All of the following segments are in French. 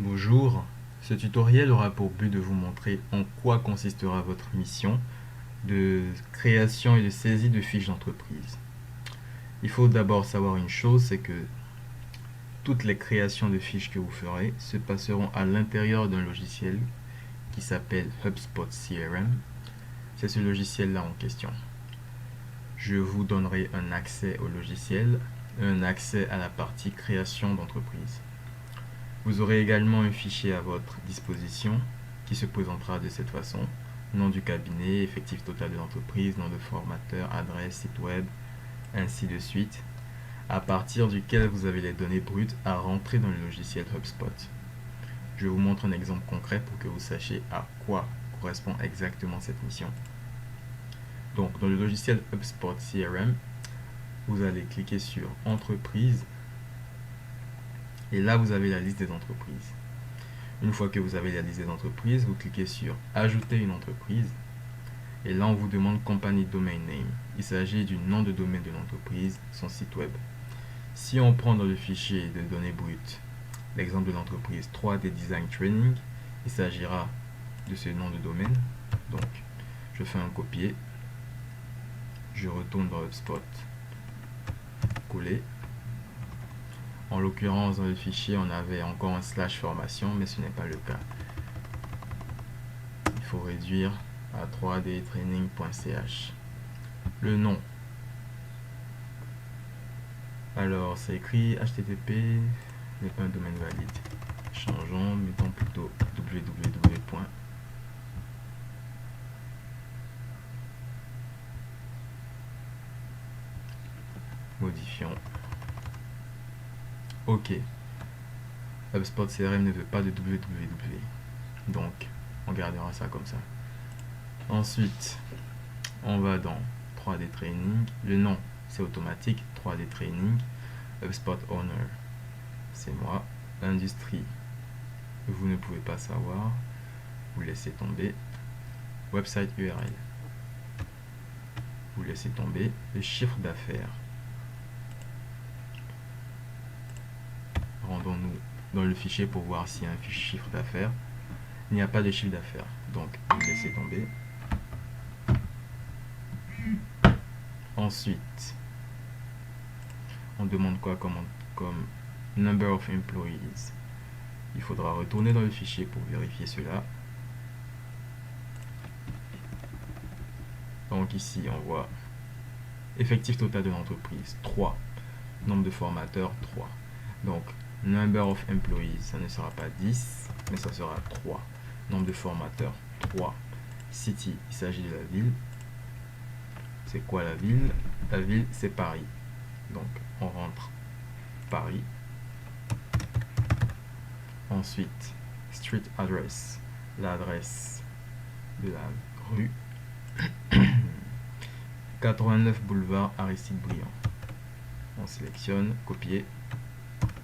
Bonjour, ce tutoriel aura pour but de vous montrer en quoi consistera votre mission de création et de saisie de fiches d'entreprise. Il faut d'abord savoir une chose, c'est que toutes les créations de fiches que vous ferez se passeront à l'intérieur d'un logiciel qui s'appelle HubSpot CRM. C'est ce logiciel-là en question. Je vous donnerai un accès au logiciel, un accès à la partie création d'entreprise. Vous aurez également un fichier à votre disposition qui se présentera de cette façon. Nom du cabinet, effectif total de l'entreprise, nom de formateur, adresse, site web, ainsi de suite, à partir duquel vous avez les données brutes à rentrer dans le logiciel HubSpot. Je vous montre un exemple concret pour que vous sachiez à quoi correspond exactement cette mission. Donc, dans le logiciel HubSpot CRM, vous allez cliquer sur Entreprise et là, vous avez la liste des entreprises. Une fois que vous avez la liste des entreprises, vous cliquez sur Ajouter une entreprise. Et là, on vous demande Company Domain Name. Il s'agit du nom de domaine de l'entreprise, son site web. Si on prend dans le fichier de données brutes l'exemple de l'entreprise 3D Design Training, il s'agira de ce nom de domaine. Donc, je fais un copier. Je retourne dans HubSpot. Coller. En l'occurrence, dans le fichier, on avait encore un slash formation, mais ce n'est pas le cas. Il faut réduire à 3dtraining.ch. Le nom. Alors, c'est écrit HTTP, n'est pas un domaine valide. Changeons, mettons plutôt www. Modifions. OK. HubSpot CRM ne veut pas de www. Donc, on gardera ça comme ça. Ensuite, on va dans 3D Training. Le nom, c'est automatique. 3D Training. HubSpot Owner, c'est moi. Industrie, vous ne pouvez pas savoir. Vous laissez tomber. Website URL, vous laissez tomber. Le chiffre d'affaires. Rendons-nous dans le fichier pour voir s'il y a un fichier chiffre d'affaires. Il n'y a pas de chiffre d'affaires, donc vous laissez tomber. Ensuite, on demande quoi comme number of employees. Il faudra retourner dans le fichier pour vérifier cela. Donc ici, on voit effectif total de l'entreprise 3. Nombre de formateurs 3. Donc, number of employees, ça ne sera pas 10, mais ça sera 3. Nombre de formateurs 3. City, il s'agit de la ville. C'est quoi la ville? La ville, c'est Paris. Donc, on rentre Paris. Ensuite, street address, l'adresse de la rue. 89 boulevard Aristide Briand. On sélectionne, copier,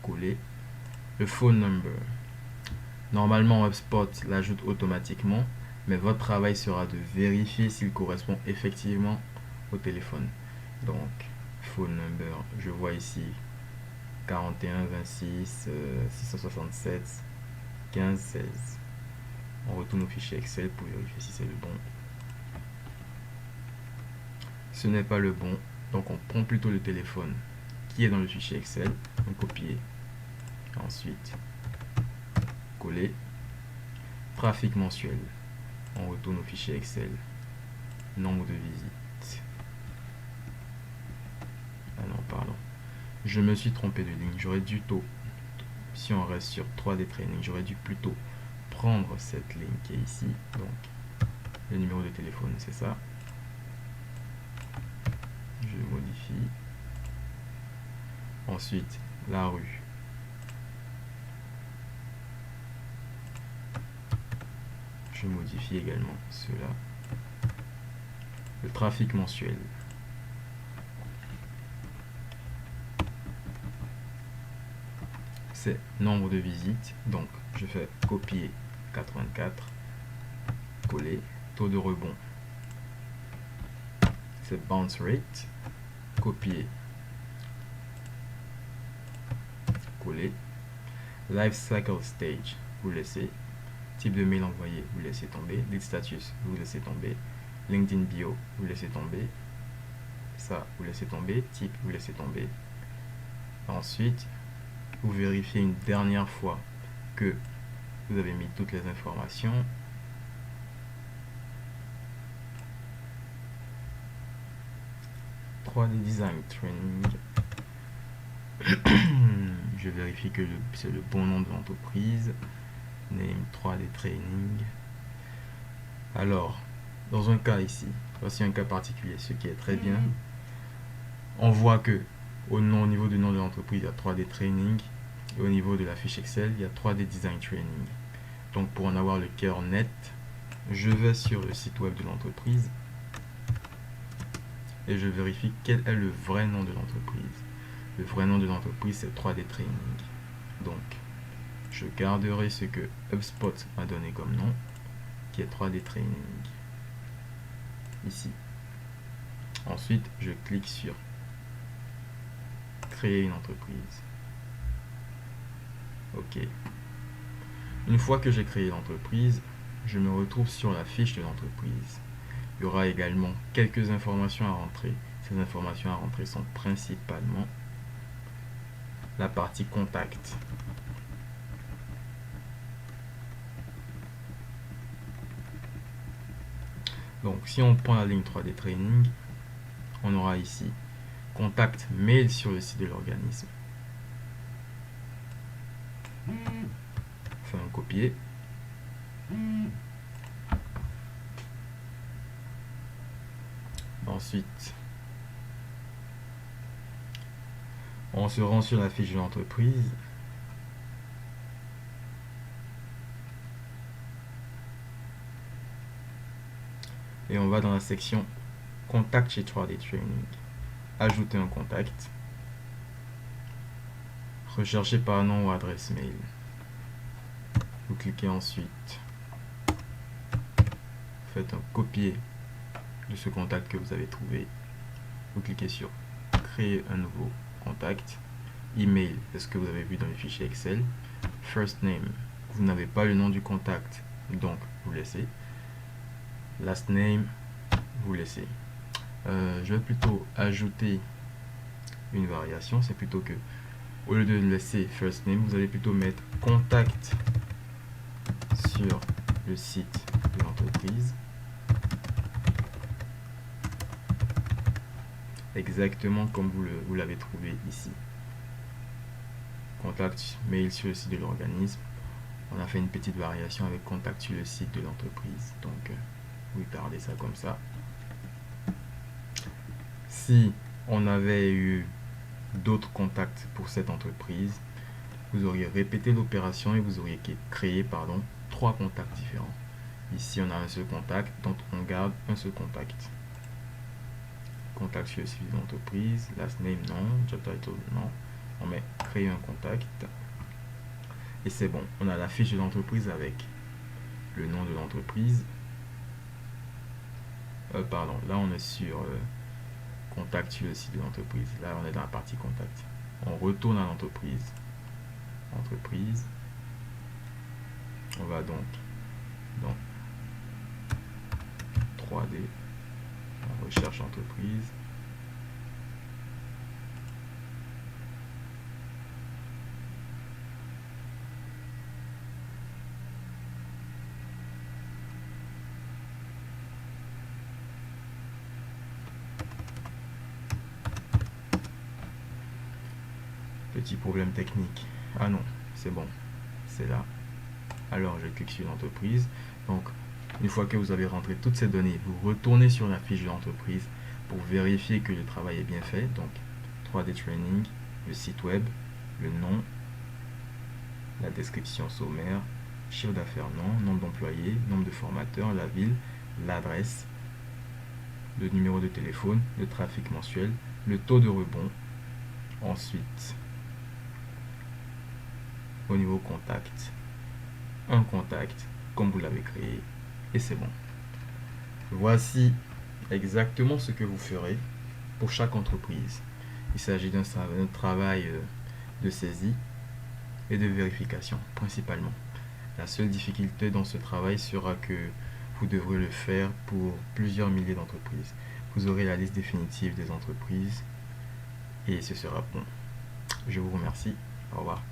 coller. Le phone number. Normalement, HubSpot l'ajoute automatiquement, mais votre travail sera de vérifier s'il correspond effectivement au téléphone. Donc, phone number, je vois ici 41 26 667 15 16. On retourne au fichier Excel pour vérifier si c'est le bon. Ce n'est pas le bon, donc on prend plutôt le téléphone qui est dans le fichier Excel, on copie, ensuite coller. Trafic mensuel, on retourne au fichier Excel. Nombre de visites. Ah non, pardon, je me suis trompé de ligne. J'aurais dû si on reste sur 3D Training, j'aurais dû plutôt prendre cette ligne qui est ici. Donc le numéro de téléphone, c'est ça. Je modifie. Ensuite, la rue. Je modifie également cela. Le trafic mensuel. C'est nombre de visites. Donc, je fais copier 84, coller. Taux de rebond, c'est bounce rate. Copier, coller. Life cycle stage, vous laissez. Type de mail envoyé, vous laissez tomber. Lead status, vous laissez tomber. LinkedIn bio, vous laissez tomber. Ça, vous laissez tomber. Type, vous laissez tomber. Ensuite, vous vérifiez une dernière fois que vous avez mis toutes les informations. D Design Training. Je vérifie que c'est le bon nom de l'entreprise. Name 3D Training. Alors, dans un cas ici, voici un cas particulier, ce qui est très bien. On voit que au niveau du nom de l'entreprise, il y a 3D Training. Et au niveau de la fiche Excel, il y a 3D Design Training. Donc, pour en avoir le cœur net, je vais sur le site web de l'entreprise et je vérifie quel est le vrai nom de l'entreprise. Le vrai nom de l'entreprise, c'est 3D Training. Donc, je garderai ce que HubSpot m'a donné comme nom, qui est 3D Training. Ici. Ensuite, je clique sur Créer une entreprise. OK. Une fois que j'ai créé l'entreprise, je me retrouve sur la fiche de l'entreprise. Il y aura également quelques informations à rentrer. Ces informations à rentrer sont principalement la partie contact. Donc, si on prend la ligne 3D Training, on aura ici contact mail sur le site de l'organisme. Fait un copier. Ensuite, on se rend sur la fiche de l'entreprise. Et on va dans la section Contact chez 3D Training. Ajouter un contact. Rechercher par nom ou adresse mail. Vous cliquez ensuite. Faites un copier de ce contact que vous avez trouvé. Vous cliquez sur Créer un nouveau contact. Email, c'est ce que vous avez vu dans le fichier Excel. First name, vous n'avez pas le nom du contact, donc vous laissez. Last name, vous laissez. Je vais plutôt ajouter une variation. C'est plutôt que, au lieu de laisser first name, vous allez plutôt mettre contact sur le site de l'entreprise. Exactement comme vous l'avez trouvé ici. Contact mail sur le site de l'organisme. On a fait une petite variation avec contact sur le site de l'entreprise. Donc, vous gardez ça comme ça. Si on avait eu d'autres contacts pour cette entreprise, vous auriez répété l'opération et vous auriez créé 3 contacts différents. Ici, on a un seul contact, donc on garde un seul contact. Contact sur le site de l'entreprise, last name non, job title non. On met créer un contact et c'est bon. On a la fiche de l'entreprise avec le nom de l'entreprise. Là on est sur contact sur le site de l'entreprise. Là on est dans la partie contact. On retourne à l'entreprise. Entreprise. On va donc dans 3D. On recherche entreprise. Petit problème technique. Ah non, c'est bon. C'est là. Alors je clique sur l'entreprise. Donc une fois que vous avez rentré toutes ces données, vous retournez sur la fiche de l'entreprise pour vérifier que le travail est bien fait. Donc 3D Training, le site web, le nom, la description sommaire, chiffre d'affaires non, nombre d'employés, nombre de formateurs, la ville, l'adresse, le numéro de téléphone, le trafic mensuel, le taux de rebond. Ensuite, au niveau contact, un contact comme vous l'avez créé et c'est bon. Voici exactement ce que vous ferez pour chaque entreprise. Il s'agit d'un travail de saisie et de vérification principalement. La seule difficulté dans ce travail sera que vous devrez le faire pour plusieurs milliers d'entreprises. Vous aurez la liste définitive des entreprises et ce sera bon. Je vous remercie. Au revoir.